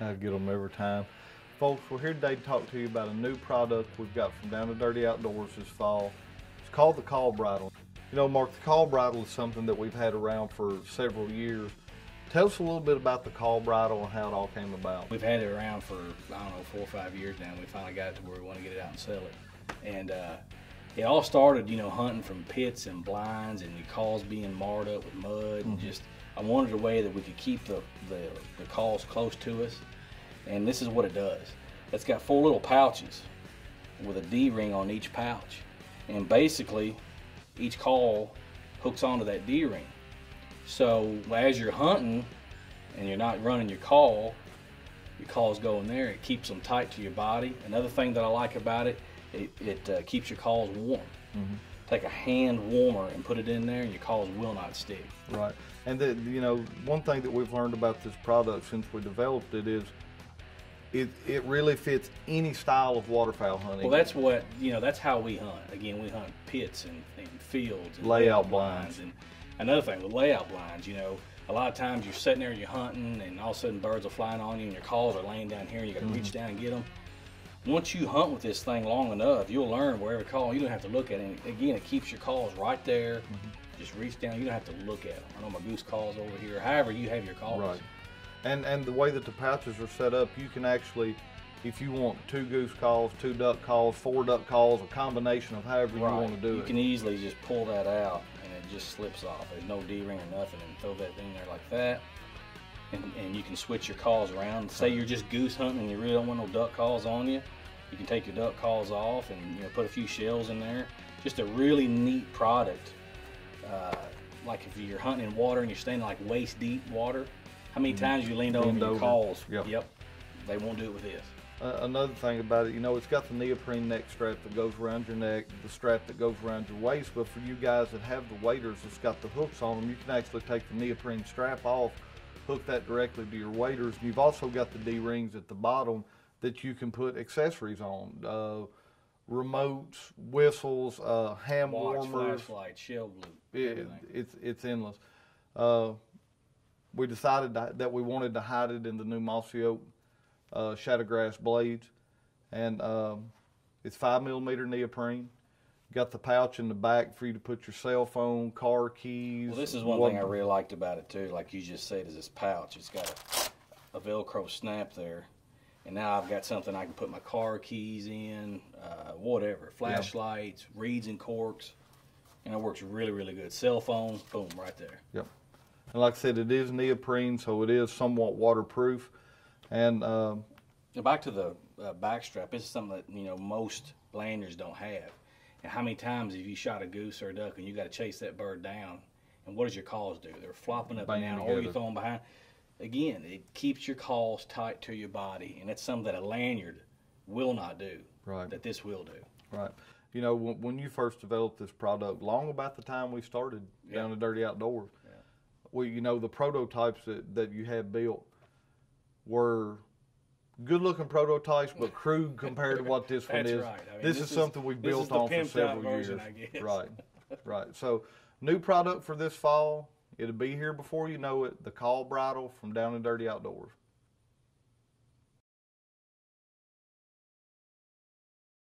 I get them every time. Folks, we're here today to talk to you about a new product we've got from Down to Dirty Outdoors this fall. It's called the Call Bridle. You know, Mark, the Call Bridle is something that we've had around for several years. Tell us a little bit about the Call Bridle and how it all came about. We've had it around for, I don't know, 4 or 5 years now, and we finally got it to where we want to get it out and sell it. And it all started, you know, hunting from pits and blinds and the calls being marred up with mud. And just, I wanted a way that we could keep the calls close to us. And this is what it does. It's got 4 little pouches with a D-ring on each pouch. And basically, each call hooks onto that D-ring. So as you're hunting and you're not running your calls go in there. It keeps them tight to your body. Another thing that I like about it, it keeps your calls warm. Take a hand warmer and put it in there and your calls will not stick. Right. And you know, one thing that we've learned about this product since we developed it is it really fits any style of waterfowl hunting. Well, that's what, you know, that's how we hunt. Again, we hunt pits and fields and layout blinds. And another thing with layout blinds, you know, a lot of times you're sitting there and you're hunting and all of a sudden birds are flying on you and your calls are laying down here and you got to reach down and get them. Once you hunt with this thing long enough, you'll learn where every call, you don't have to look at it. Again, it keeps your calls right there. Just reach down, you don't have to look at them. I know my goose calls over here, however you have your calls. Right. And the way that the pouches are set up, you can actually, if you want 2 goose calls, 2 duck calls, 4 duck calls, a combination of however you want to do it. You can easily just pull that out and it just slips off. There's no D-ring or nothing, and throw that in there like that. And you can switch your calls around. Say you're just goose hunting and you really don't want no duck calls on you. You can take your duck calls off and, you know, put a few shells in there. Just a really neat product. Like if you're hunting in water and you're staying like waist deep water, how many times you leaned over your calls? Yep. They won't do it with this. Another thing about it, you know, it's got the neoprene neck strap that goes around your neck, the strap that goes around your waist, but for you guys that have the waders, it's got the hooks on them. You can actually take the neoprene strap off, hook that directly to your waders. And you've also got the D-rings at the bottom that you can put accessories on. Remotes, whistles, hand warmers, flashlight, shell blue. It's endless. We decided that we wanted to hide it in the new mossy oak shadowgrass blades, and it's 5mm neoprene. Got the pouch in the back for you to put your cell phone, car keys. Well, this is one thing I really liked about it too. Like you just said, is this pouch. It's got a Velcro snap there. And now I've got something I can put my car keys in, whatever, flashlights, reeds and corks, and it works really, really good. Cell phone, boom, right there. Yep. And like I said, it is neoprene, so it is somewhat waterproof. And back to the back strap, this is something that, you know, most lanyards don't have. And how many times have you shot a goose or a duck and you got to chase that bird down? And what does your calls do? They're flopping up and down, or you throw them behind. Again, it keeps your calls tight to your body, and that's something that a lanyard will not do, that this will do. Right. You know, when you first developed this product, long about the time we started Down to Dirty Outdoors, you know, the prototypes that you had built were good-looking prototypes, but crude compared to what this one is. Right. I mean, this is something we've built on for several years. I guess. Right. So, new product for this fall. It'll be here before you know it. The Call Bridle from Down and Dirty Outdoors.